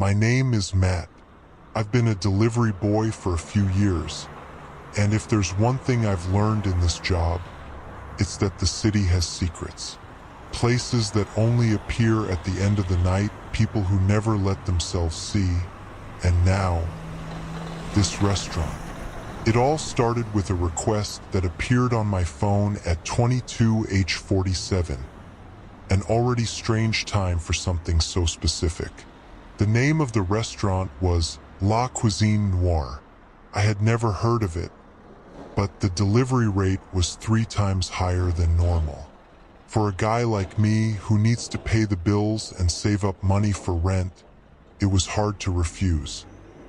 My name is Matt. I've been a delivery boy for a few years, and if there's one thing I've learned in this job, it's that the city has secrets. Places that only appear at the end of the night, people who never let themselves see, and now, this restaurant. It all started with a request that appeared on my phone at 22h47, an already strange time for something so specific. The name of the restaurant was La Cuisine Noire. I had never heard of it, but the delivery rate was 3 times higher than normal. For a guy like me who needs to pay the bills and save up money for rent, it was hard to refuse.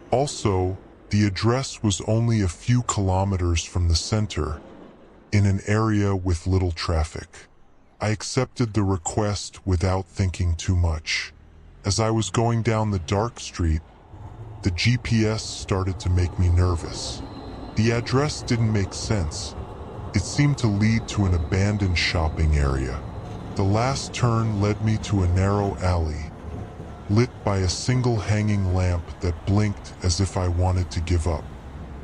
Also, the address was only a few kilometers from the center, in an area with little traffic. I accepted the request without thinking too much. As I was going down the dark street, the GPS started to make me nervous. The address didn't make sense. It seemed to lead to an abandoned shopping area. The last turn led me to a narrow alley, lit by a single hanging lamp that blinked as if I wanted to give up.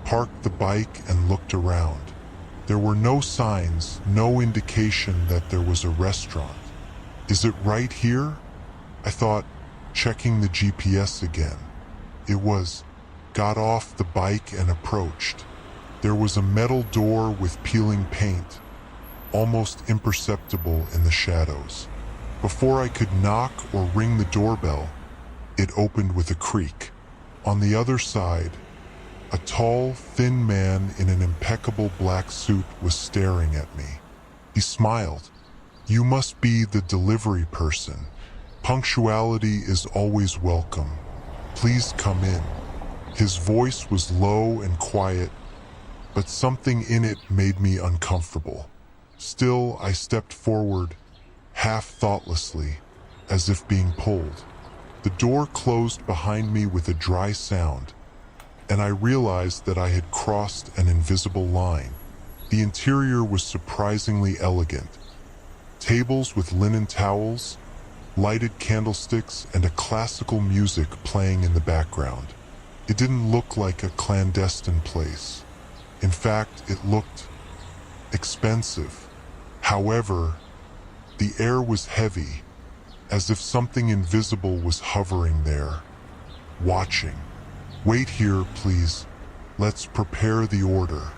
Parked the bike and looked around. There were no signs, no indication that there was a restaurant. Is it right here? I thought, checking the GPS again. It was. Got off the bike and approached. There was a metal door with peeling paint, almost imperceptible in the shadows. Before I could knock or ring the doorbell, it opened with a creak. On the other side, a tall, thin man in an impeccable black suit was staring at me. He smiled. "You must be the delivery person. Punctuality is always welcome. Please come in." His voice was low and quiet, but something in it made me uncomfortable. Still, I stepped forward, half thoughtlessly, as if being pulled. The door closed behind me with a dry sound, and I realized that I had crossed an invisible line. The interior was surprisingly elegant. Tables with linen towels, lighted candlesticks, and a classical music playing in the background. It didn't look like a clandestine place. In fact, it looked expensive. However, the air was heavy, as if something invisible was hovering there, watching. "Wait here, please. Let's prepare the order."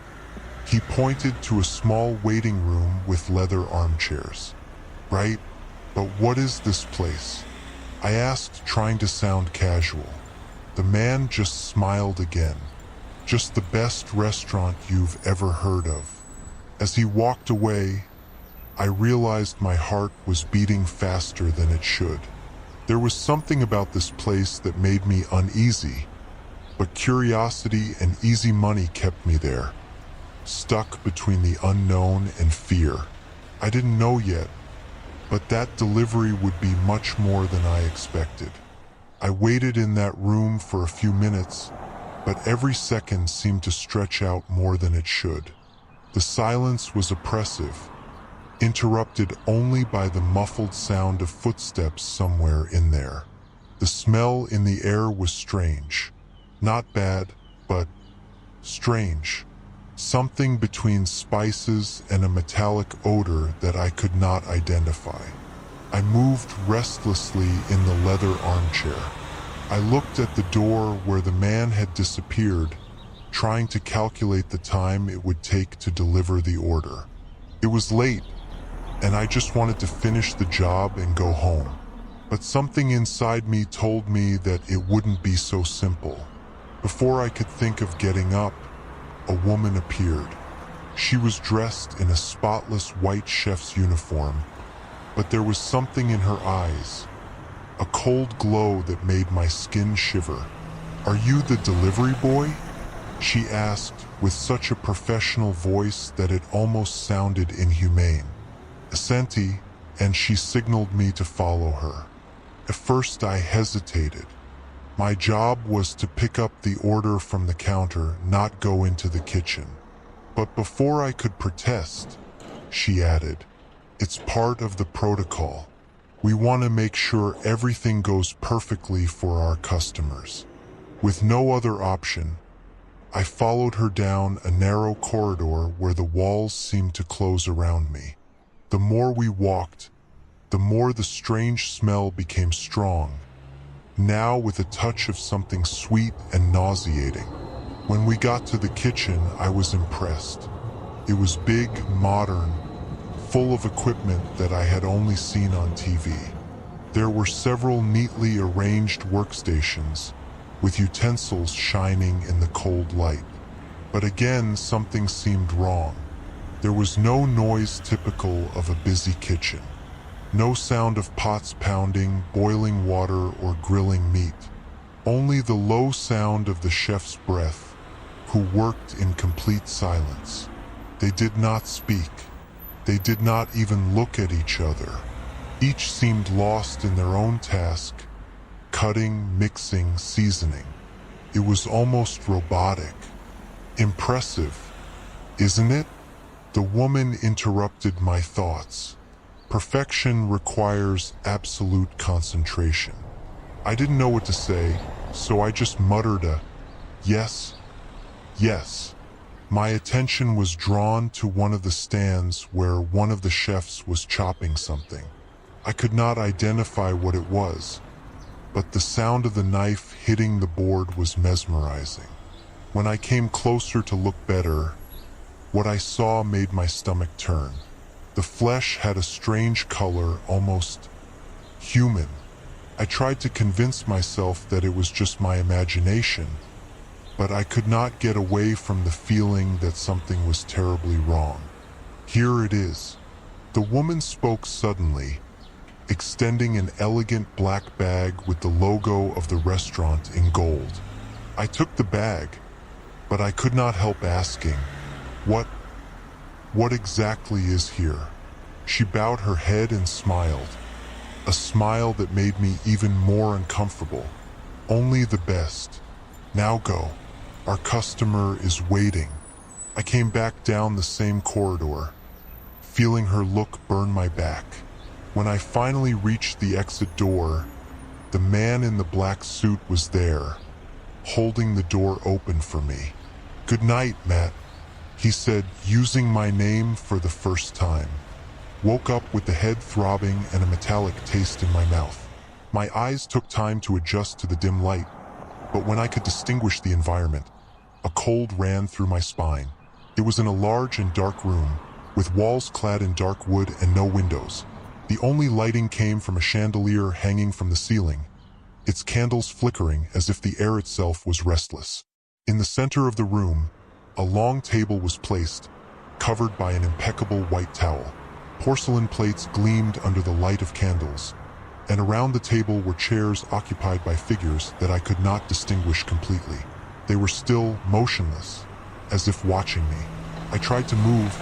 He pointed to a small waiting room with leather armchairs. "Right, but what is this place?" I asked, trying to sound casual. The man just smiled again. "Just the best restaurant you've ever heard of." As he walked away, I realized my heart was beating faster than it should. There was something about this place that made me uneasy, but curiosity and easy money kept me there, stuck between the unknown and fear. I didn't know yet, but that delivery would be much more than I expected. I waited in that room for a few minutes, but every second seemed to stretch out more than it should. The silence was oppressive, interrupted only by the muffled sound of footsteps somewhere in there. The smell in the air was strange. Not bad, but strange. Something between spices and a metallic odor that I could not identify. I moved restlessly in the leather armchair. I looked at the door where the man had disappeared, trying to calculate the time it would take to deliver the order. It was late, and I just wanted to finish the job and go home. But something inside me told me that it wouldn't be so simple. Before I could think of getting up, a woman appeared. She was dressed in a spotless white chef's uniform, but there was something in her eyes, a cold glow that made my skin shiver. "Are you the delivery boy?" she asked with such a professional voice that it almost sounded inhumane. Assenti, and she signaled me to follow her. At first I hesitated. My job was to pick up the order from the counter, not go into the kitchen. But before I could protest, she added, "It's part of the protocol. We want to make sure everything goes perfectly for our customers. With no other option, I followed her down a narrow corridor where the walls seemed to close around me. The more we walked, the more the strange smell became strong, now with a touch of something sweet and nauseating. When we got to the kitchen, I was impressed. It was big, modern, full of equipment that I had only seen on TV. There were several neatly arranged workstations, with utensils shining in the cold light. But again, something seemed wrong. There was no noise typical of a busy kitchen. No sound of pots pounding, boiling water, or grilling meat. Only the low sound of the chef's breath, who worked in complete silence. They did not speak. They did not even look at each other. Each seemed lost in their own task, cutting, mixing, seasoning. It was almost robotic. Impressive, isn't it? The woman interrupted my thoughts. Perfection requires absolute concentration. I didn't know what to say, so I just muttered a, yes, yes. My attention was drawn to one of the stands where one of the chefs was chopping something. I could not identify what it was, but the sound of the knife hitting the board was mesmerizing. When I came closer to look better, what I saw made my stomach turn. The flesh had a strange color, almost human. I tried to convince myself that it was just my imagination, but I could not get away from the feeling that something was terribly wrong. Here it is. The woman spoke suddenly, extending an elegant black bag with the logo of the restaurant in gold. I took the bag, but I could not help asking, What exactly is here? She bowed her head and smiled, a smile that made me even more uncomfortable. Only the best. Now go. Our customer is waiting. I came back down the same corridor, feeling her look burn my back. When I finally reached the exit door, the man in the black suit was there, holding the door open for me. "Good night, Matt," he said, using my name for the first time. Woke up with the head throbbing and a metallic taste in my mouth. My eyes took time to adjust to the dim light, but when I could distinguish the environment, a cold ran through my spine. It was in a large and dark room, with walls clad in dark wood and no windows. The only lighting came from a chandelier hanging from the ceiling, its candles flickering as if the air itself was restless. In the center of the room, a long table was placed, covered by an impeccable white towel. Porcelain plates gleamed under the light of candles, and around the table were chairs occupied by figures that I could not distinguish completely. They were still motionless, as if watching me. I tried to move,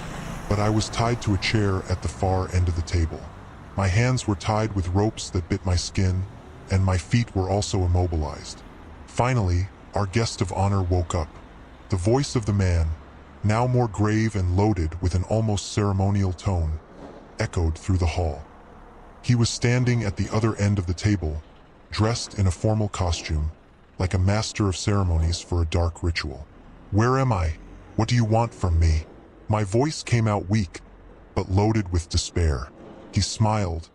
but I was tied to a chair at the far end of the table. My hands were tied with ropes that bit my skin, and my feet were also immobilized. Finally, our guest of honor woke up. The voice of the man, now more grave and loaded with an almost ceremonial tone, echoed through the hall. He was standing at the other end of the table, dressed in a formal costume, like a master of ceremonies for a dark ritual. "Where am I? What do you want from me?" My voice came out weak, but loaded with despair. He smiled,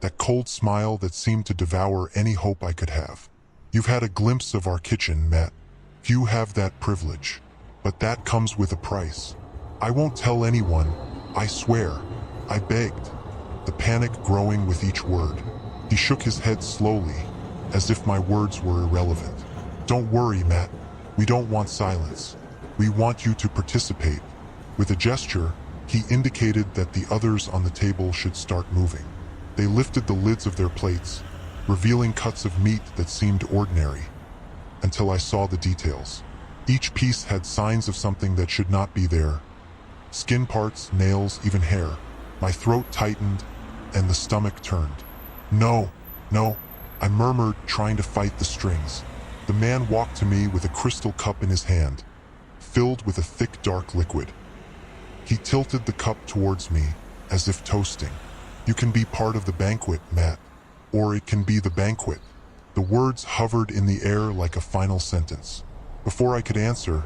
that cold smile that seemed to devour any hope I could have. "You've had a glimpse of our kitchen, Matt. Few have that privilege, but that comes with a price. I won't tell anyone, I swear," I begged, the panic growing with each word. He shook his head slowly, as if my words were irrelevant. "Don't worry, Matt. We don't want silence. We want you to participate." With a gesture, he indicated that the others on the table should start moving. They lifted the lids of their plates, revealing cuts of meat that seemed ordinary, until I saw the details. Each piece had signs of something that should not be there. Skin parts, nails, even hair. My throat tightened, and the stomach turned. No, I murmured, trying to fight the strings. The man walked to me with a crystal cup in his hand, filled with a thick, dark liquid. He tilted the cup towards me, as if toasting. "You can be part of the banquet, Matt. or it can be the banquet. The words hovered in the air like a final sentence. Before I could answer,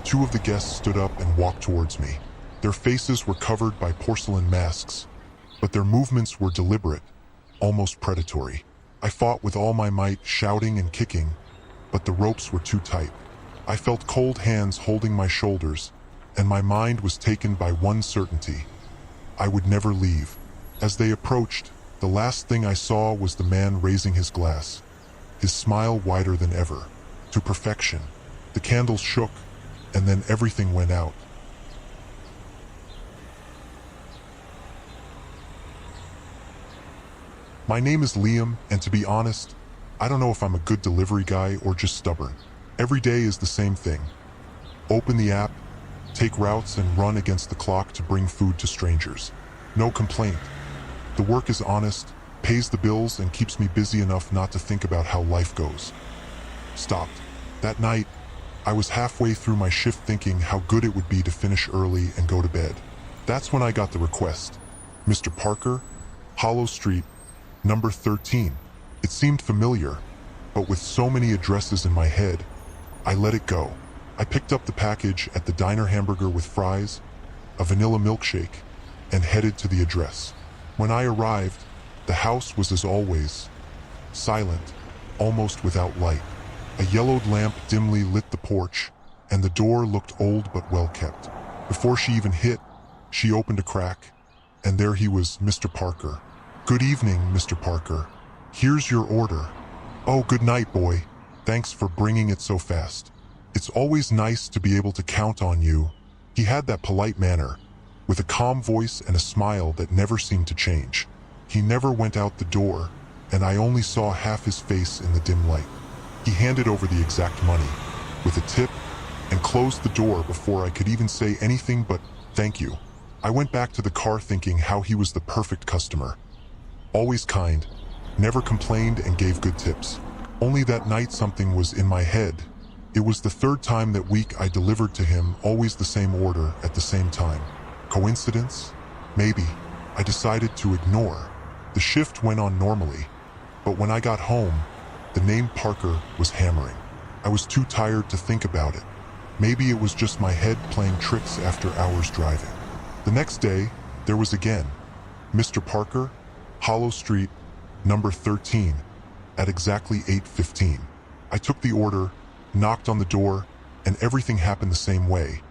two of the guests stood up and walked towards me. Their faces were covered by porcelain masks, but their movements were deliberate, almost predatory. I fought with all my might, shouting and kicking, but the ropes were too tight. I felt cold hands holding my shoulders, and my mind was taken by one certainty: I would never leave. As they approached, the last thing I saw was the man raising his glass, his smile wider than ever, to perfection. The candles shook, and then everything went out. My name is Liam, and to be honest, I don't know if I'm a good delivery guy or just stubborn. Every day is the same thing. Open the app, take routes, and run against the clock to bring food to strangers. No complaint. The work is honest, pays the bills, and keeps me busy enough not to think about how life goes. Stopped. That night, I was halfway through my shift thinking how good it would be to finish early and go to bed. That's when I got the request. Mr. Parker, Hollow Street, number 13. It seemed familiar, but with so many addresses in my head, I let it go. I picked up the package at the diner, hamburger with fries, a vanilla milkshake, and headed to the address. When I arrived, the house was as always, silent, almost without light. A yellowed lamp dimly lit the porch, and the door looked old but well kept. Before she even hit, she opened a crack, and there he was, Mr. Parker. "Good evening, Mr. Parker. Here's your order." "Oh, good night, boy. Thanks for bringing it so fast. It's always nice to be able to count on you." He had that polite manner, with a calm voice and a smile that never seemed to change. He never went out the door, and I only saw half his face in the dim light. He handed over the exact money, with a tip, and closed the door before I could even say anything but thank you. I went back to the car thinking how he was the perfect customer. Always kind, never complained, and gave good tips. Only that night something was in my head. It was the third time that week I delivered to him, always the same order at the same time. Coincidence? Maybe. I decided to ignore. The shift went on normally, but when I got home, the name Parker was hammering. I was too tired to think about it. Maybe it was just my head playing tricks after hours driving. The next day, there was again, Mr. Parker, Hollow Street, number 13, at exactly 8:15. I took the order, knocked on the door, and everything happened the same way.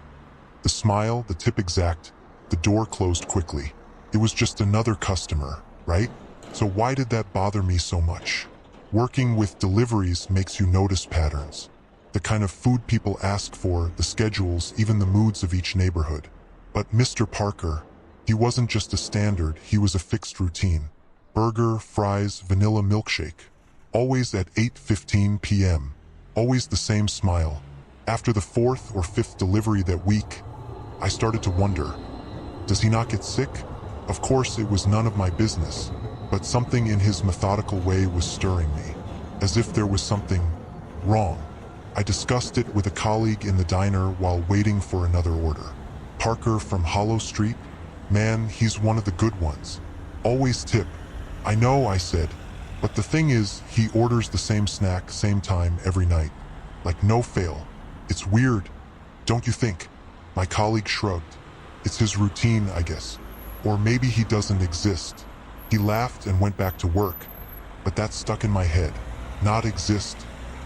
The smile, the tip exact, the door closed quickly. It was just another customer, right? So why did that bother me so much? Working with deliveries makes you notice patterns. The kind of food people ask for, the schedules, even the moods of each neighborhood. But Mr. Parker, he wasn't just a standard, he was a fixed routine. Burger, fries, vanilla milkshake. Always at 8:15 p.m. Always the same smile. After the fourth or fifth delivery that week, I started to wonder, does he not get sick? Of course, it was none of my business, but something in his methodical way was stirring me, as if there was something wrong. I discussed it with a colleague in the diner while waiting for another order. "Parker from Hollow Street? Man, he's one of the good ones. Always tip." "I know," I said, "but the thing is, he orders the same snack, same time, every night. Like no fail. It's weird, don't you think?" My colleague shrugged. "It's his routine, I guess. Or maybe he doesn't exist." He laughed and went back to work, but that stuck in my head. Not exist?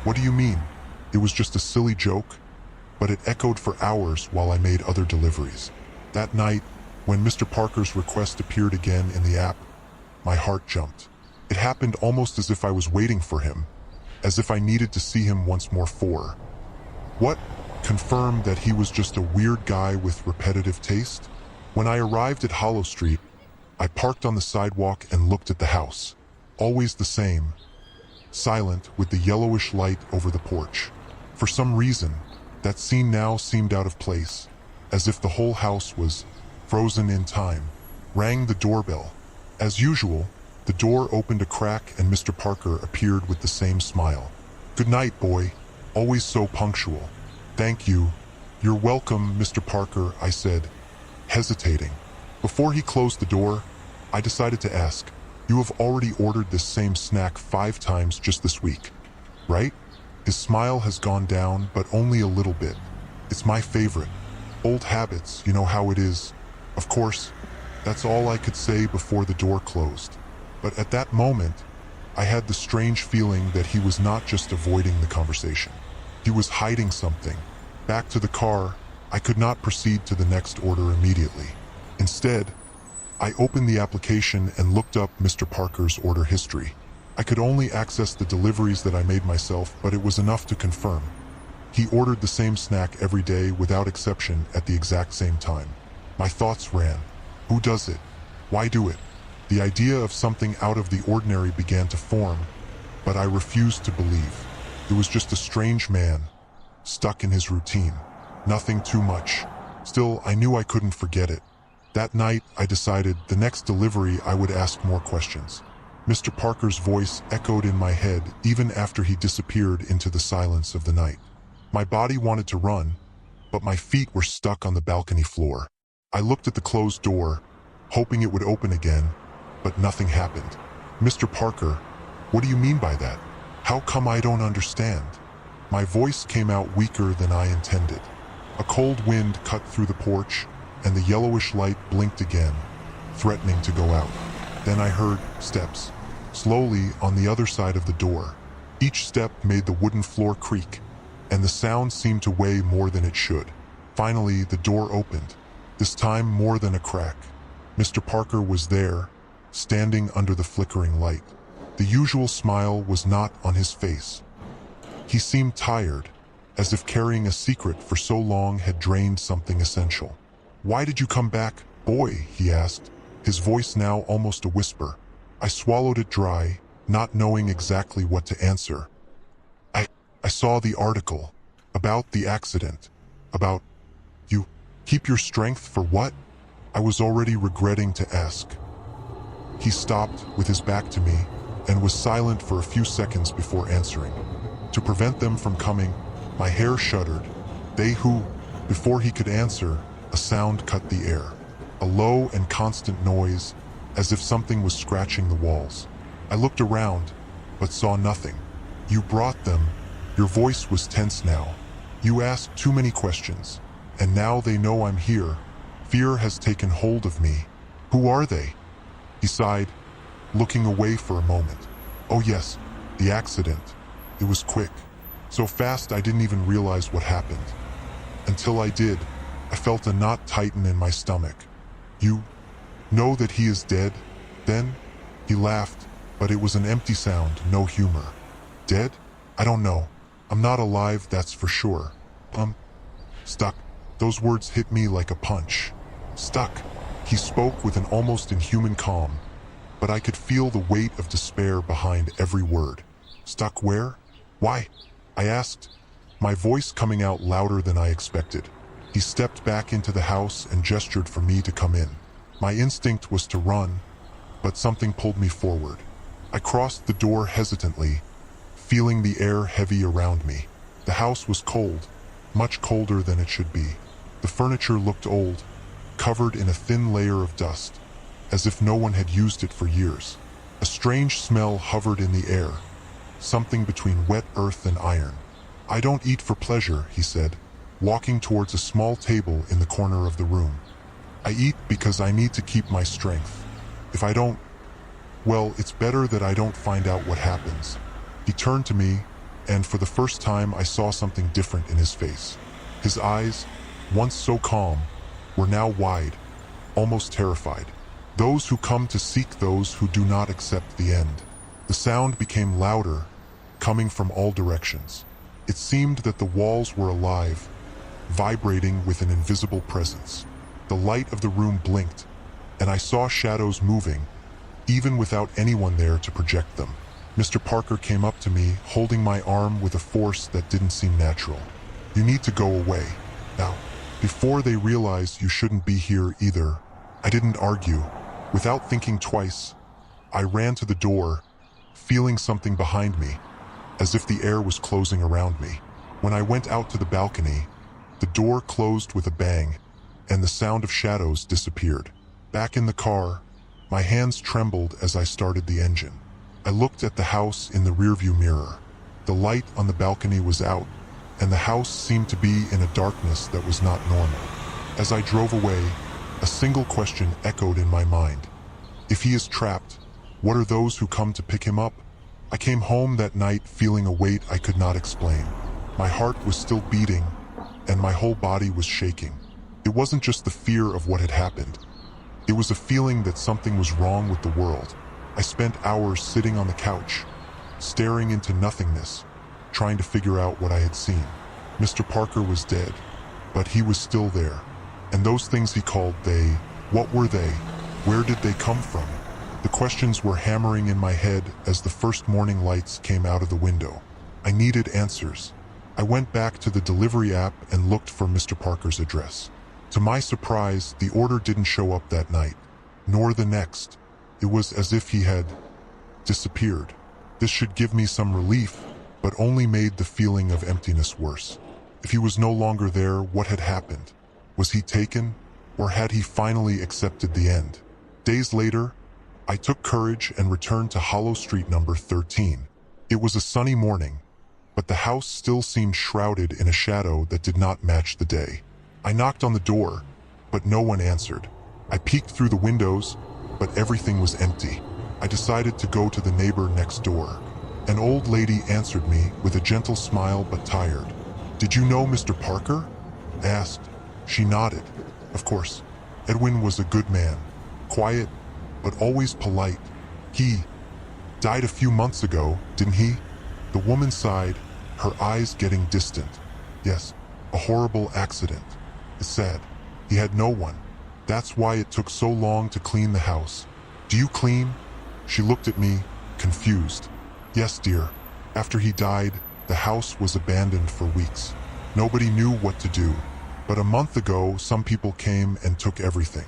What do you mean? It was just a silly joke, but it echoed for hours while I made other deliveries. That night, when Mr. Parker's request appeared again in the app, my heart jumped. It happened almost as if I was waiting for him, as if I needed to see him once more. What confirmed that he was just a weird guy with repetitive taste? When I arrived at Hollow Street, I parked on the sidewalk and looked at the house. Always the same, silent, with the yellowish light over the porch. For some reason, that scene now seemed out of place, as if the whole house was frozen in time. Rang the doorbell. As usual, the door opened a crack and Mr. Parker appeared with the same smile. "Good night, boy. Always so punctual." "Thank you. You're welcome, Mr. Parker," I said, hesitating. Before he closed the door, I decided to ask, You have already ordered this same snack 5 times just this week, right? His smile has gone down, but only a little bit. It's my favorite. Old habits, you know how it is. Of course, that's all I could say before the door closed. But at that moment, I had the strange feeling that he was not just avoiding the conversation. He was hiding something. Back to the car, I could not proceed to the next order immediately. Instead, I opened the application and looked up Mr. Parker's order history. I could only access the deliveries that I made myself, but it was enough to confirm. He ordered the same snack every day without exception at the exact same time. My thoughts ran. Who does it? Why do it? The idea of something out of the ordinary began to form, but I refused to believe. It was just a strange man, stuck in his routine. Nothing too much. Still, I knew I couldn't forget it. That night, I decided the next delivery I would ask more questions. Mr. Parker's voice echoed in my head even after he disappeared into the silence of the night. My body wanted to run, but my feet were stuck on the balcony floor. I looked at the closed door, hoping it would open again, but nothing happened. Mr. Parker, what do you mean by that? How come I don't understand? My voice came out weaker than I intended. A cold wind cut through the porch, and the yellowish light blinked again, threatening to go out. Then I heard steps, slowly on the other side of the door. Each step made the wooden floor creak, and the sound seemed to weigh more than it should. Finally, the door opened, this time more than a crack. Mr. Parker was there, standing under the flickering light. The usual smile was not on his face. He seemed tired, as if carrying a secret for so long had drained something essential. "Why did you come back, boy?" he asked, his voice now almost a whisper. I swallowed it dry, not knowing exactly what to answer. I saw the article, about the accident, about you. Keep your strength for what? I was already regretting to ask. He stopped with his back to me and was silent for a few seconds before answering. To prevent them from coming, my hair shuddered. They who, before he could answer, a sound cut the air. A low and constant noise, as if something was scratching the walls. I looked around, but saw nothing. You brought them. Your voice was tense now. You asked too many questions, and now they know I'm here. Fear has taken hold of me. Who are they? He sighed, looking away for a moment. Oh yes, the accident. It was quick. So fast I didn't even realize what happened. Until I did, I felt a knot tighten in my stomach. You know that he is dead? Then? He laughed, but it was an empty sound, no humor. Dead? I don't know. I'm not alive, that's for sure. Stuck. Those words hit me like a punch. Stuck. He spoke with an almost inhuman calm, but I could feel the weight of despair behind every word. Stuck where? Why? I asked, my voice coming out louder than I expected. He stepped back into the house and gestured for me to come in. My instinct was to run, but something pulled me forward. I crossed the door hesitantly, feeling the air heavy around me. The house was cold, much colder than it should be. The furniture looked old, covered in a thin layer of dust, as if no one had used it for years. A strange smell hovered in the air, something between wet earth and iron. I don't eat for pleasure, he said, walking towards a small table in the corner of the room. I eat because I need to keep my strength. If I don't, well, it's better that I don't find out what happens. He turned to me, and for the first time I saw something different in his face. His eyes, once so calm, were now wide, almost terrified. Those who come to seek those who do not accept the end. The sound became louder, coming from all directions. It seemed that the walls were alive, vibrating with an invisible presence. The light of the room blinked, and I saw shadows moving, even without anyone there to project them. Mr. Parker came up to me, holding my arm with a force that didn't seem natural. You need to go away, now. Before they realize you shouldn't be here either. I didn't argue. Without thinking twice, I ran to the door, feeling something behind me, as if the air was closing around me. When I went out to the balcony, the door closed with a bang, and the sound of shadows disappeared. Back in the car, My hands trembled as I started the engine. I looked at the house in the rearview mirror. The light on the balcony was out, and the house seemed to be in a darkness that was not normal. As I drove away, a single question echoed in my mind. If he is trapped, what are those who come to pick him up? I came home that night feeling a weight I could not explain. My heart was still beating, and my whole body was shaking. It wasn't just the fear of what had happened. It was a feeling that something was wrong with the world. I spent hours sitting on the couch, staring into nothingness, trying to figure out what I had seen. Mr. Parker was dead, but he was still there. And those things he called they, what were they? Where did they come from? The questions were hammering in my head as the first morning lights came out of the window. I needed answers. I went back to the delivery app and looked for Mr. Parker's address. To my surprise, the order didn't show up that night, nor the next. It was as if he had disappeared. This should give me some relief, but only made the feeling of emptiness worse. If he was no longer there, what had happened? Was he taken, or had he finally accepted the end? Days later, I took courage and returned to Hollow Street number 13. It was a sunny morning, but the house still seemed shrouded in a shadow that did not match the day. I knocked on the door, but no one answered. I peeked through the windows, but everything was empty. I decided to go to the neighbor next door. An old lady answered me with a gentle smile but tired. "Did you know Mr. Parker?" I asked. She nodded. Of course. Edwin was a good man, quiet, but always polite. He died a few months ago, didn't he? The woman sighed, her eyes getting distant. Yes, a horrible accident. It's sad. He had no one. That's why it took so long to clean the house. Do you clean? She looked at me, confused. Yes, dear. After he died, the house was abandoned for weeks. Nobody knew what to do. But a month ago, some people came and took everything.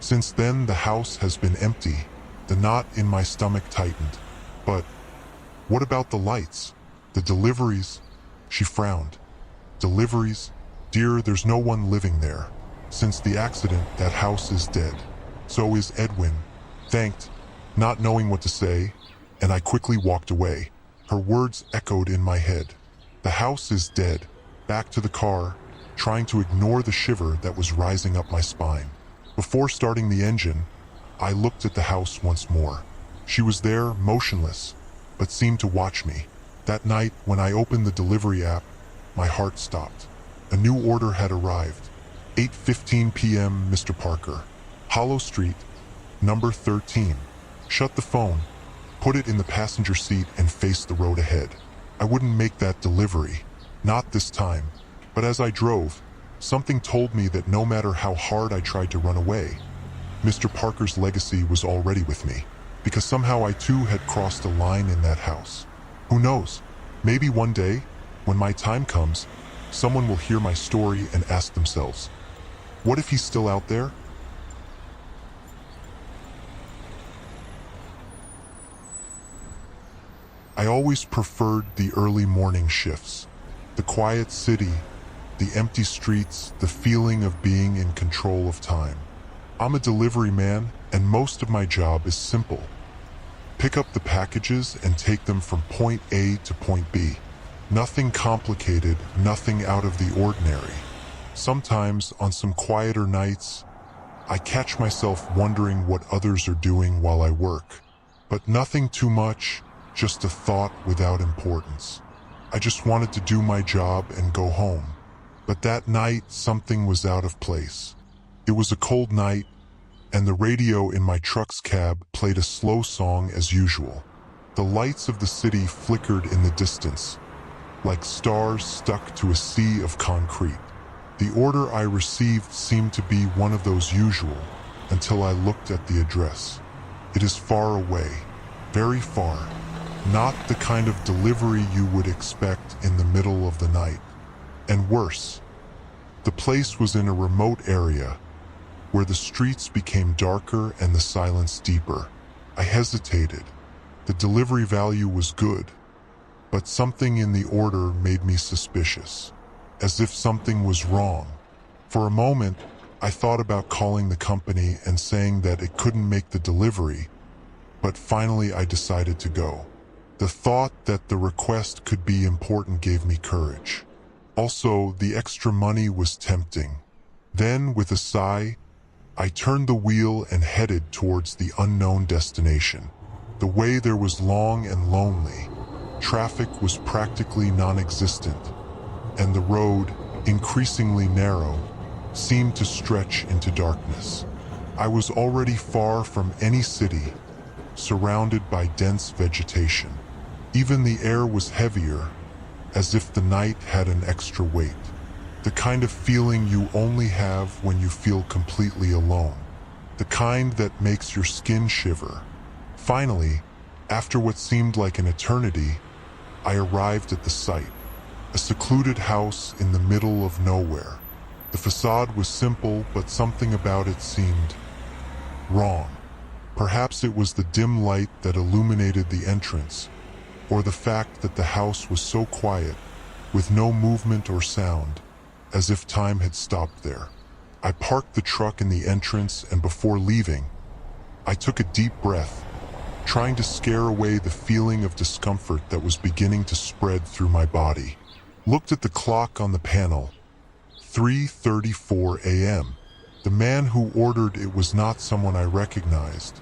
Since then, the house has been empty. The knot in my stomach tightened. But what about the lights? The deliveries? She frowned. Deliveries? Dear, there's no one living there. Since the accident, that house is dead. So is Edwin. Thanked, not knowing what to say, and I quickly walked away. Her words echoed in my head. The house is dead. Back to the car, trying to ignore the shiver that was rising up my spine. Before starting the engine, I looked at the house once more. She was there, motionless, but seemed to watch me. That night, when I opened the delivery app, my heart stopped. A new order had arrived. 8:15 p.m., Mr. Parker. Hollow Street, number 13. Shut the phone, put it in the passenger seat, and face the road ahead. I wouldn't make that delivery. Not this time. But as I drove, something told me that no matter how hard I tried to run away, Mr. Parker's legacy was already with me, because somehow I too had crossed a line in that house. Who knows? Maybe one day, when my time comes, someone will hear my story and ask themselves, what if he's still out there? I always preferred the early morning shifts, the quiet city, the empty streets, the feeling of being in control of time. I'm a delivery man, and most of my job is simple. Pick up the packages and take them from point A to point B. Nothing complicated, nothing out of the ordinary. Sometimes, on some quieter nights, I catch myself wondering what others are doing while I work. But nothing too much, just a thought without importance. I just wanted to do my job and go home. But that night, something was out of place. It was a cold night, and the radio in my truck's cab played a slow song as usual. The lights of the city flickered in the distance, like stars stuck to a sea of concrete. The order I received seemed to be one of those usual, until I looked at the address. It is far away, very far, not the kind of delivery you would expect in the middle of the night. And worse, the place was in a remote area, where the streets became darker and the silence deeper. I hesitated. The delivery value was good, but something in the order made me suspicious, as if something was wrong. For a moment, I thought about calling the company and saying that it couldn't make the delivery, but finally I decided to go. The thought that the request could be important gave me courage. Also, the extra money was tempting. Then, with a sigh, I turned the wheel and headed towards the unknown destination. The way there was long and lonely. Traffic was practically non-existent, and the road, increasingly narrow, seemed to stretch into darkness. I was already far from any city, surrounded by dense vegetation. Even the air was heavier, as if the night had an extra weight. The kind of feeling you only have when you feel completely alone. The kind that makes your skin shiver. Finally, after what seemed like an eternity, I arrived at the site. A secluded house in the middle of nowhere. The facade was simple, but something about it seemed wrong. Perhaps it was the dim light that illuminated the entrance, or the fact that the house was so quiet, with no movement or sound, as if time had stopped there. I parked the truck in the entrance, and before leaving, I took a deep breath, trying to scare away the feeling of discomfort that was beginning to spread through my body. Looked at the clock on the panel. 3:34 a.m. The man who ordered it was not someone I recognized,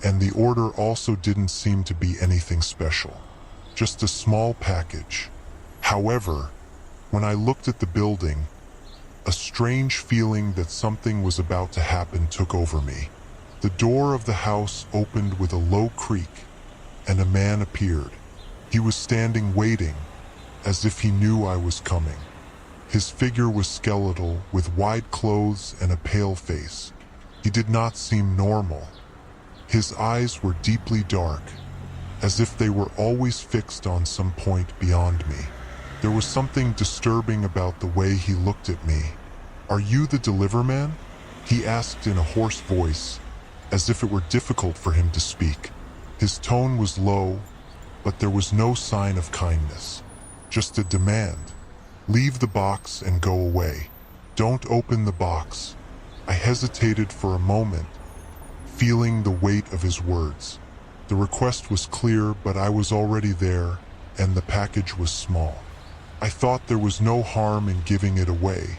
and the order also didn't seem to be anything special. Just a small package. However, when I looked at the building, a strange feeling that something was about to happen took over me. The door of the house opened with a low creak, and a man appeared. He was standing waiting, as if he knew I was coming. His figure was skeletal, with wide clothes and a pale face. He did not seem normal. His eyes were deeply dark, as if they were always fixed on some point beyond me. There was something disturbing about the way he looked at me. "Are you the deliverman?" he asked in a hoarse voice, as if it were difficult for him to speak. His tone was low, but there was no sign of kindness. Just a demand. "Leave the box and go away. Don't open the box." I hesitated for a moment, feeling the weight of his words. The request was clear, but I was already there, and the package was small. I thought there was no harm in giving it away,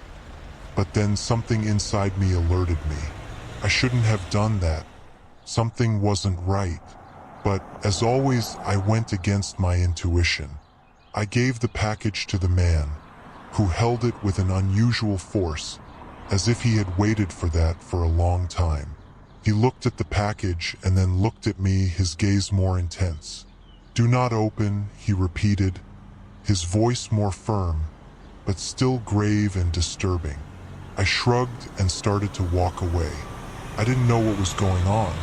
but then something inside me alerted me. I shouldn't have done that. Something wasn't right. But, as always, I went against my intuition. I gave the package to the man, who held it with an unusual force, as if he had waited for that for a long time. He looked at the package and then looked at me, his gaze more intense. "Do not open," he repeated, his voice more firm, but still grave and disturbing. I shrugged and started to walk away. I didn't know what was going on,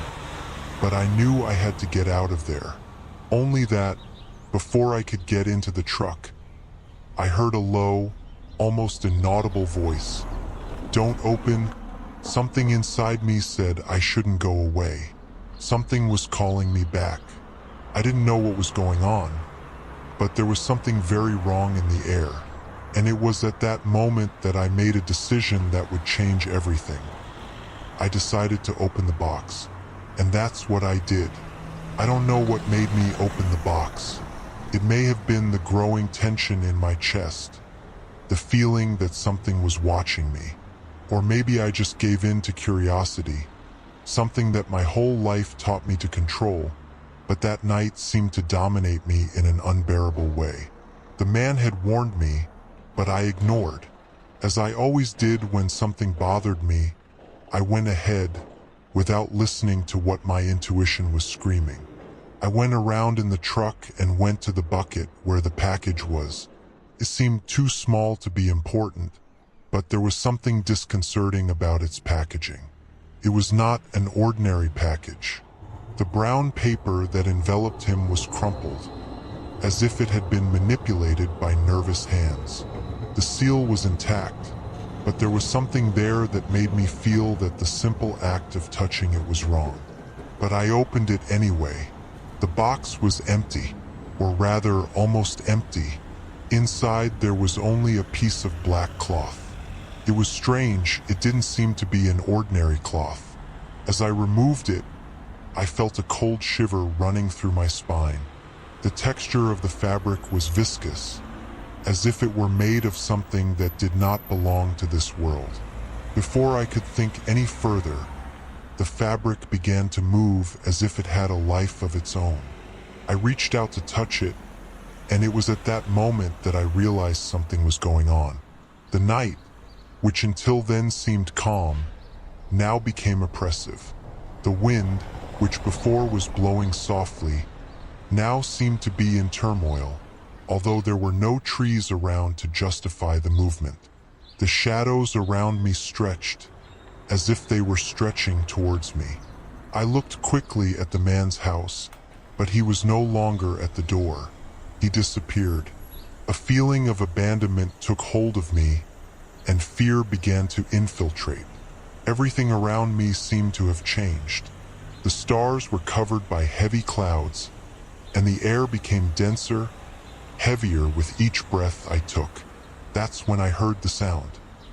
but I knew I had to get out of there. Only that, before I could get into the truck, I heard a low, almost inaudible voice. "Don't open." Something inside me said I shouldn't go away. Something was calling me back. I didn't know what was going on, but there was something very wrong in the air. And it was at that moment that I made a decision that would change everything. I decided to open the box, and that's what I did. I don't know what made me open the box. It may have been the growing tension in my chest, the feeling that something was watching me. Or maybe I just gave in to curiosity, something that my whole life taught me to control, but that night seemed to dominate me in an unbearable way. The man had warned me, but I ignored. As I always did when something bothered me, I went ahead, without listening to what my intuition was screaming. I went around in the truck and went to the bucket where the package was. It seemed too small to be important, but there was something disconcerting about its packaging. It was not an ordinary package. The brown paper that enveloped him was crumpled, as if it had been manipulated by nervous hands. The seal was intact, but there was something there that made me feel that the simple act of touching it was wrong. But I opened it anyway. The box was empty, or rather almost empty. Inside there was only a piece of black cloth. It was strange, it didn't seem to be an ordinary cloth. As I removed it, I felt a cold shiver running through my spine. The texture of the fabric was viscous, as if it were made of something that did not belong to this world. Before I could think any further, the fabric began to move as if it had a life of its own. I reached out to touch it, and it was at that moment that I realized something was going on. The night, which until then seemed calm, now became oppressive. The wind, which before was blowing softly, now seemed to be in turmoil, although there were no trees around to justify the movement. The shadows around me stretched, as if they were stretching towards me. I looked quickly at the man's house, but he was no longer at the door. He disappeared. A feeling of abandonment took hold of me, and fear began to infiltrate. Everything around me seemed to have changed. The stars were covered by heavy clouds, and the air became denser, heavier with each breath I took. That's when I heard the sound.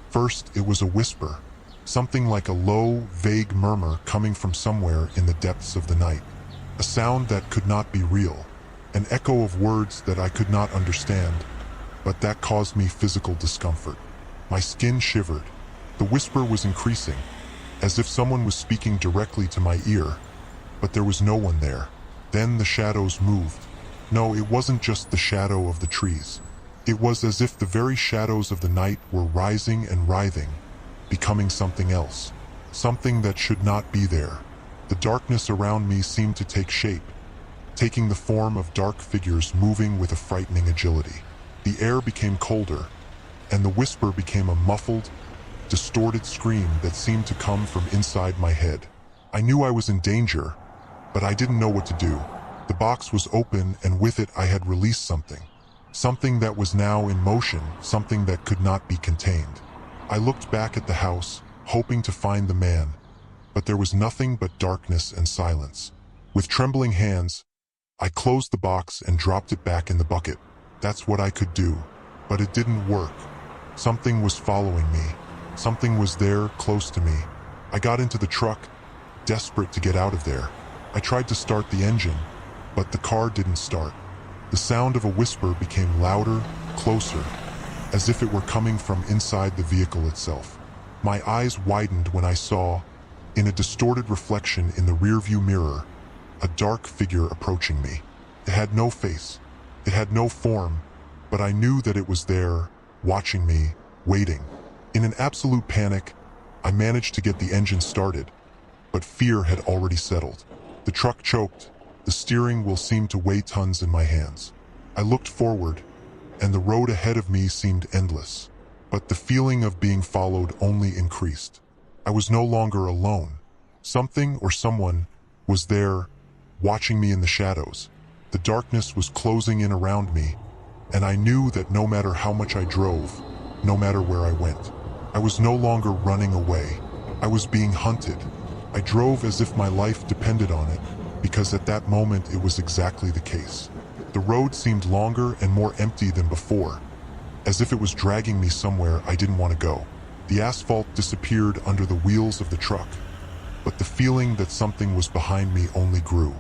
First, it was a whisper, something like a low, vague murmur coming from somewhere in the depths of the night. A sound that could not be real, an echo of words that I could not understand, but that caused me physical discomfort. My skin shivered. The whisper was increasing, as if someone was speaking directly to my ear, but there was no one there. Then the shadows moved. No, it wasn't just the shadow of the trees. It was as if the very shadows of the night were rising and writhing, becoming something else, something that should not be there. The darkness around me seemed to take shape, taking the form of dark figures moving with a frightening agility. The air became colder, and the whisper became a muffled, distorted scream that seemed to come from inside my head. I knew I was in danger, but I didn't know what to do. The box was open, and with it I had released something. Something that was now in motion, something that could not be contained. I looked back at the house, hoping to find the man, but there was nothing but darkness and silence. With trembling hands, I closed the box and dropped it back in the bucket. That's what I could do, but it didn't work. Something was following me. Something was there, close to me. I got into the truck, desperate to get out of there. I tried to start the engine, but the car didn't start. The sound of a whisper became louder, closer, as if it were coming from inside the vehicle itself. My eyes widened when I saw, in a distorted reflection in the rearview mirror, a dark figure approaching me. It had no face. It had no form, but I knew that it was there, watching me, waiting. In an absolute panic, I managed to get the engine started, but fear had already settled. The truck choked. The steering wheel seemed to weigh tons in my hands. I looked forward, and the road ahead of me seemed endless. But the feeling of being followed only increased. I was no longer alone. Something or someone was there, watching me in the shadows. The darkness was closing in around me, and I knew that no matter how much I drove, no matter where I went, I was no longer running away. I was being hunted. I drove as if my life depended on it, because at that moment it was exactly the case. The road seemed longer and more empty than before, as if it was dragging me somewhere I didn't want to go. The asphalt disappeared under the wheels of the truck, but the feeling that something was behind me only grew.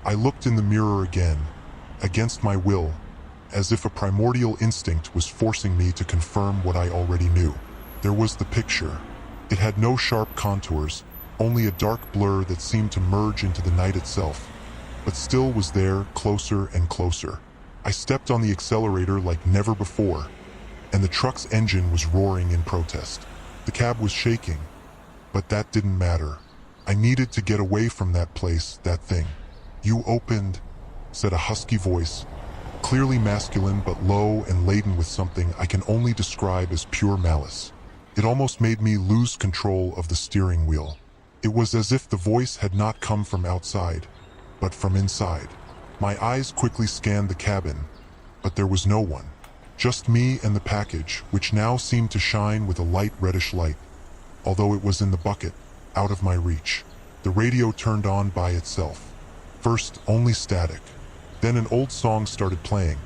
I looked in the mirror again, against my will, as if a primordial instinct was forcing me to confirm what I already knew. There was the picture. It had no sharp contours, only a dark blur that seemed to merge into the night itself, but still was there, closer and closer. I stepped on the accelerator like never before, and the truck's engine was roaring in protest. The cab was shaking, but that didn't matter. I needed to get away from that place, that thing. "You opened," said a husky voice, clearly masculine but low and laden with something I can only describe as pure malice. It almost made me lose control of the steering wheel. It was as if the voice had not come from outside, but from inside. My eyes quickly scanned the cabin, but there was no one. Just me and the package, which now seemed to shine with a light reddish light, although it was in the bucket, out of my reach. The radio turned on by itself. First, only static. Then an old song started playing.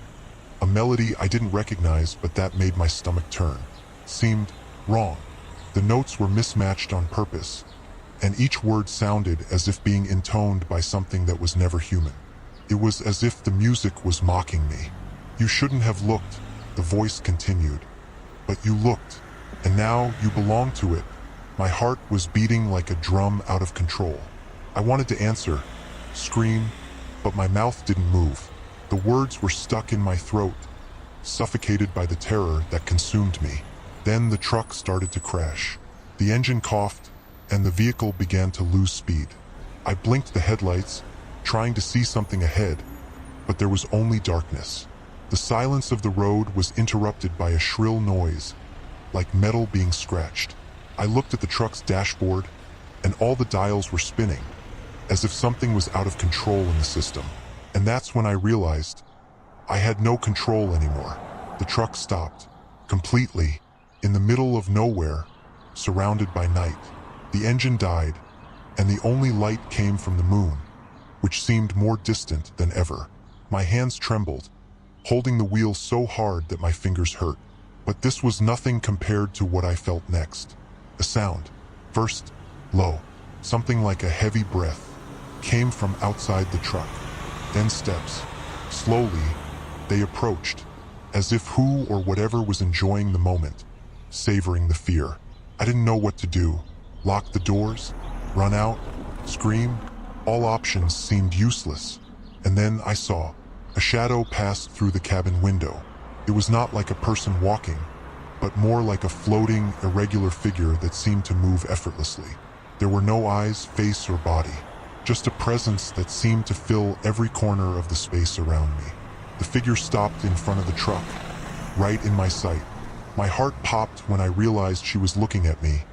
A melody I didn't recognize, but that made my stomach turn. Seemed wrong. The notes were mismatched on purpose, and each word sounded as if being intoned by something that was never human. It was as if the music was mocking me. "You shouldn't have looked," the voice continued. "But you looked, and now you belong to it." My heart was beating like a drum out of control. I wanted to answer, scream, but my mouth didn't move. The words were stuck in my throat, suffocated by the terror that consumed me. Then the truck started to crash. The engine coughed, and the vehicle began to lose speed. I blinked the headlights, trying to see something ahead, but there was only darkness. The silence of the road was interrupted by a shrill noise, like metal being scratched. I looked at the truck's dashboard, and all the dials were spinning, as if something was out of control in the system. And that's when I realized I had no control anymore. The truck stopped, completely, in the middle of nowhere, surrounded by night. The engine died, and the only light came from the moon, which seemed more distant than ever. My hands trembled, holding the wheel so hard that my fingers hurt. But this was nothing compared to what I felt next. A sound, first low, something like a heavy breath, came from outside the truck. Then steps. Slowly, they approached, as if who or whatever was enjoying the moment, savoring the fear. I didn't know what to do. Lock the doors? Run out? Scream? All options seemed useless. And then I saw a shadow pass through the cabin window. It was not like a person walking, but more like a floating, irregular figure that seemed to move effortlessly. There were no eyes, face, or body, just a presence that seemed to fill every corner of the space around me. The figure stopped in front of the truck, right in my sight. My heart popped when I realized she was looking at me,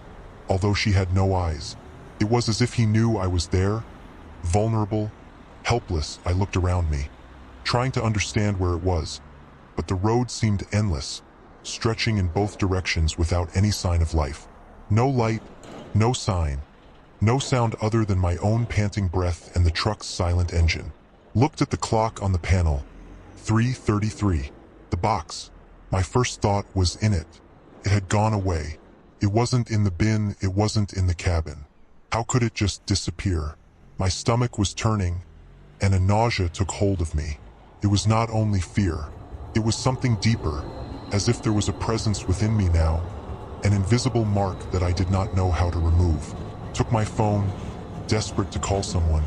although she had no eyes. It was as if he knew I was there, vulnerable, helpless. I looked around me, trying to understand where it was, but the road seemed endless, stretching in both directions without any sign of life. No light, no sign, no sound other than my own panting breath and the truck's silent engine. Looked at the clock on the panel. 3:33. The box. My first thought was in it. It had gone away. It wasn't in the bin, it wasn't in the cabin. How could it just disappear? My stomach was turning, and a nausea took hold of me. It was not only fear. It was something deeper, as if there was a presence within me now, an invisible mark that I did not know how to remove. Took my phone, desperate to call someone,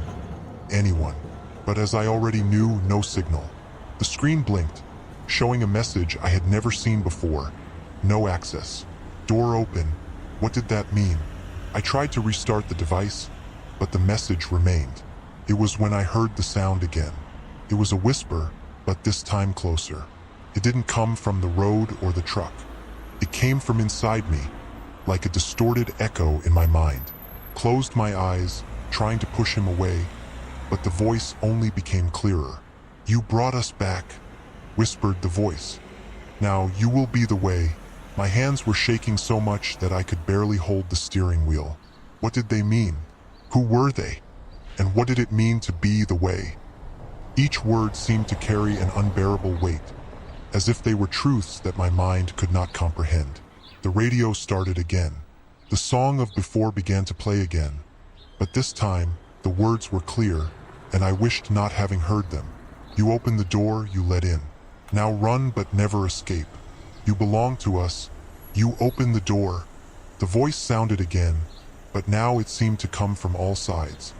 anyone. But as I already knew, no signal. The screen blinked, showing a message I had never seen before. No access. Door open. What did that mean? I tried to restart the device, but the message remained. It was when I heard the sound again. It was a whisper, but this time closer. It didn't come from the road or the truck. It came from inside me, like a distorted echo in my mind. Closed my eyes, trying to push him away, but the voice only became clearer. "You brought us back," whispered the voice. "Now you will be the way." My hands were shaking so much that I could barely hold the steering wheel. What did they mean? Who were they? And what did it mean to be the way? Each word seemed to carry an unbearable weight, as if they were truths that my mind could not comprehend. The radio started again. The song of before began to play again, but this time the words were clear, and I wished not having heard them. "You opened the door, you let in. Now run but never escape. You belong to us. You open the door." The voice sounded again, but now it seemed to come from all sides.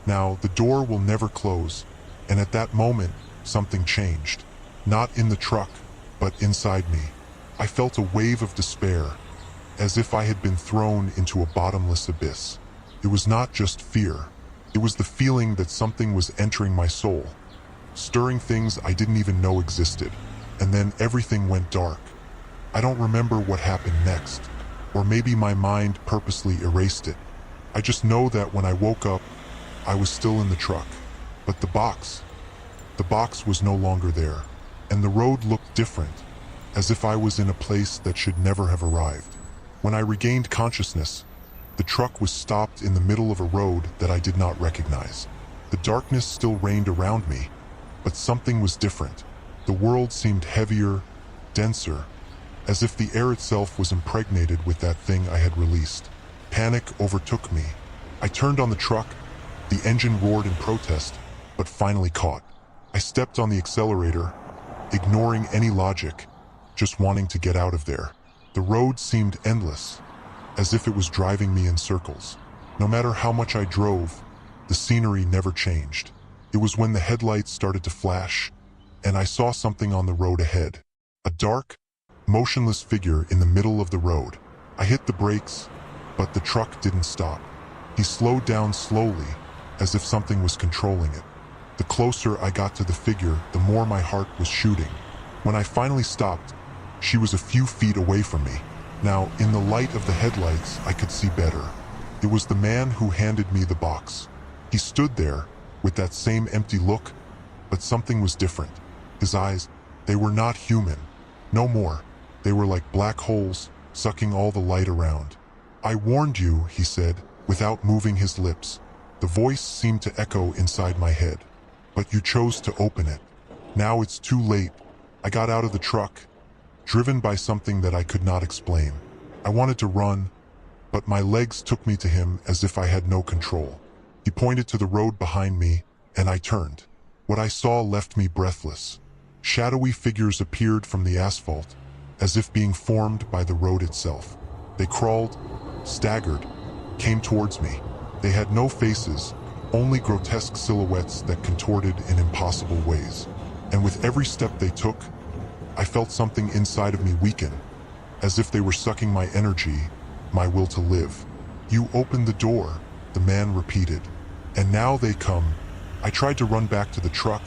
"Now the door will never close." And at that moment, something changed. Not in the truck, but inside me. I felt a wave of despair, as if I had been thrown into a bottomless abyss. It was not just fear. It was the feeling that something was entering my soul, stirring things I didn't even know existed. And then everything went dark. I don't remember what happened next, or maybe my mind purposely erased it. I just know that when I woke up, I was still in the truck. But the box was no longer there, and the road looked different, as if I was in a place that should never have arrived. When I regained consciousness, the truck was stopped in the middle of a road that I did not recognize. The darkness still reigned around me, but something was different. The world seemed heavier, denser, as if the air itself was impregnated with that thing I had released. Panic overtook me. I turned on the truck. The engine roared in protest, but finally caught. I stepped on the accelerator, ignoring any logic, just wanting to get out of there. The road seemed endless, as if it was driving me in circles. No matter how much I drove, the scenery never changed. It was when the headlights started to flash, and I saw something on the road ahead. A dark, motionless figure in the middle of the road. I hit the brakes, but the truck didn't stop. He slowed down slowly, as if something was controlling it. The closer I got to the figure, the more my heart was shooting. When I finally stopped, she was a few feet away from me. Now, in the light of the headlights, I could see better. It was the man who handed me the box. He stood there, with that same empty look, but something was different. His eyes, they were not human. No more. They were like black holes, sucking all the light around. "I warned you," he said, without moving his lips. The voice seemed to echo inside my head. "But you chose to open it. Now it's too late." I got out of the truck, driven by something that I could not explain. I wanted to run, but my legs took me to him as if I had no control. He pointed to the road behind me, and I turned. What I saw left me breathless. Shadowy figures appeared from the asphalt, as if being formed by the road itself. They crawled, staggered, came towards me. They had no faces, only grotesque silhouettes that contorted in impossible ways. And with every step they took, I felt something inside of me weaken, as if they were sucking my energy, my will to live. "You opened the door," the man repeated. "And now they come." I tried to run back to the truck,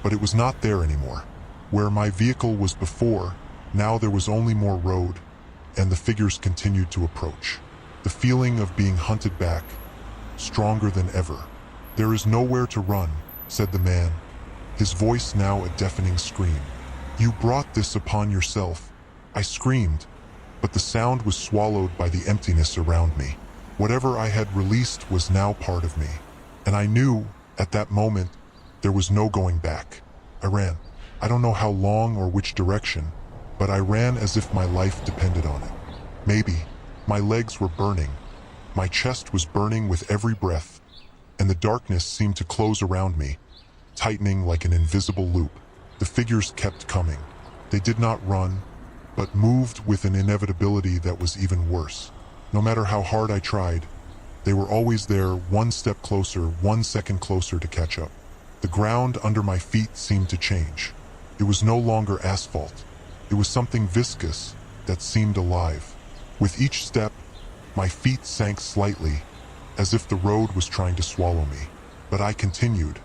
but it was not there anymore. Where my vehicle was before, now there was only more road, and the figures continued to approach. The feeling of being hunted back, stronger than ever. "There is nowhere to run," said the man, his voice now a deafening scream. "You brought this upon yourself." I screamed, but the sound was swallowed by the emptiness around me. Whatever I had released was now part of me, and I knew, at that moment, there was no going back. I ran. I don't know how long or which direction, but I ran as if my life depended on it. Maybe. My legs were burning. My chest was burning with every breath, and the darkness seemed to close around me, tightening like an invisible loop. The figures kept coming. They did not run, but moved with an inevitability that was even worse. No matter how hard I tried, they were always there, one step closer, 1 second closer to catch up. The ground under my feet seemed to change. It was no longer asphalt. It was something viscous that seemed alive. With each step, my feet sank slightly, as if the road was trying to swallow me. But I continued.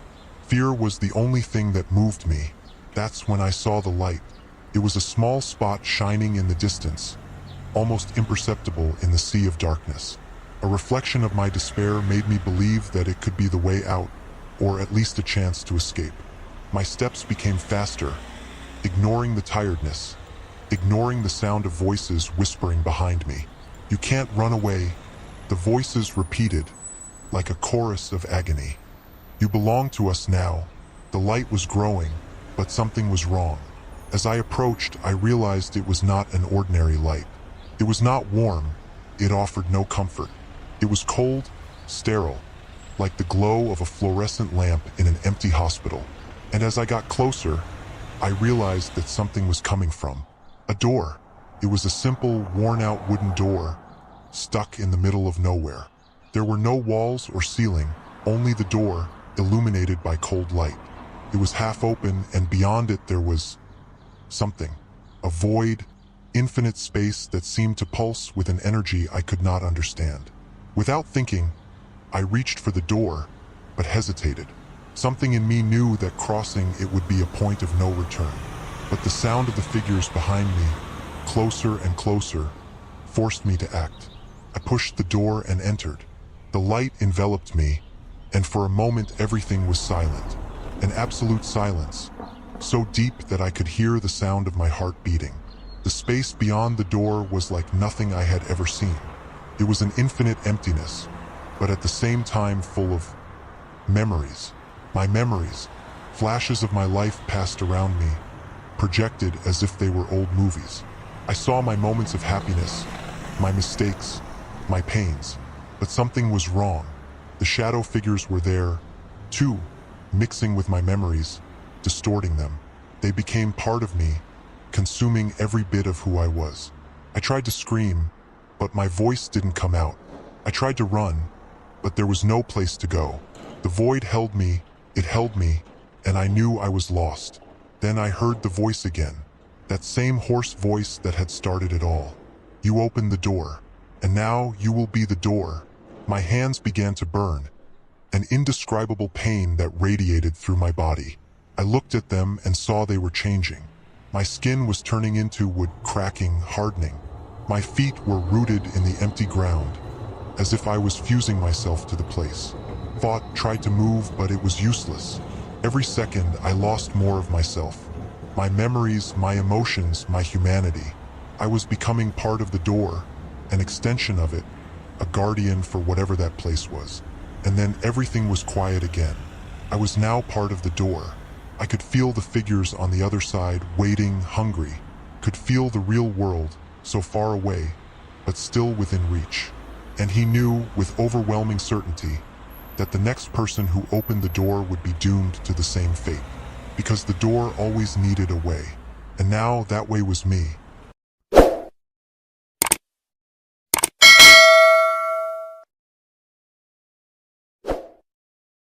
Fear was the only thing that moved me. That's when I saw the light. It was a small spot shining in the distance, almost imperceptible in the sea of darkness. A reflection of my despair made me believe that it could be the way out, or at least a chance to escape. My steps became faster, ignoring the tiredness, ignoring the sound of voices whispering behind me. "You can't run away," the voices repeated, like a chorus of agony. "You belong to us now." The light was growing, but something was wrong. As I approached, I realized it was not an ordinary light. It was not warm. It offered no comfort. It was cold, sterile, like the glow of a fluorescent lamp in an empty hospital. And as I got closer, I realized that something was coming from a door. It was a simple, worn-out wooden door, stuck in the middle of nowhere. There were no walls or ceiling, only the door, illuminated by cold light. It was half open, and beyond it there was something. A void, infinite space that seemed to pulse with an energy I could not understand. Without thinking, I reached for the door, but hesitated. Something in me knew that crossing it would be a point of no return. But the sound of the figures behind me, closer and closer, forced me to act. I pushed the door and entered. The light enveloped me, and for a moment everything was silent. An absolute silence, so deep that I could hear the sound of my heart beating. The space beyond the door was like nothing I had ever seen. It was an infinite emptiness, but at the same time full of memories. My memories, flashes of my life passed around me, projected as if they were old movies. I saw my moments of happiness, my mistakes, my pains, but something was wrong. The shadow figures were there, too, mixing with my memories, distorting them. They became part of me, consuming every bit of who I was. I tried to scream, but my voice didn't come out. I tried to run, but there was no place to go. The void held me, it held me, and I knew I was lost. Then I heard the voice again, that same hoarse voice that had started it all. You opened the door, and now you will be the door. My hands began to burn, an indescribable pain that radiated through my body. I looked at them and saw they were changing. My skin was turning into wood, cracking, hardening. My feet were rooted in the empty ground, as if I was fusing myself to the place. Thought tried to move, but it was useless. Every second, I lost more of myself. My memories, my emotions, my humanity. I was becoming part of the door, an extension of it, a guardian for whatever that place was. And then everything was quiet again. I was now part of the door. I could feel the figures on the other side, waiting, hungry. Could feel the real world, so far away, but still within reach. And he knew, with overwhelming certainty, that the next person who opened the door would be doomed to the same fate. Because the door always needed a way. And now that way was me.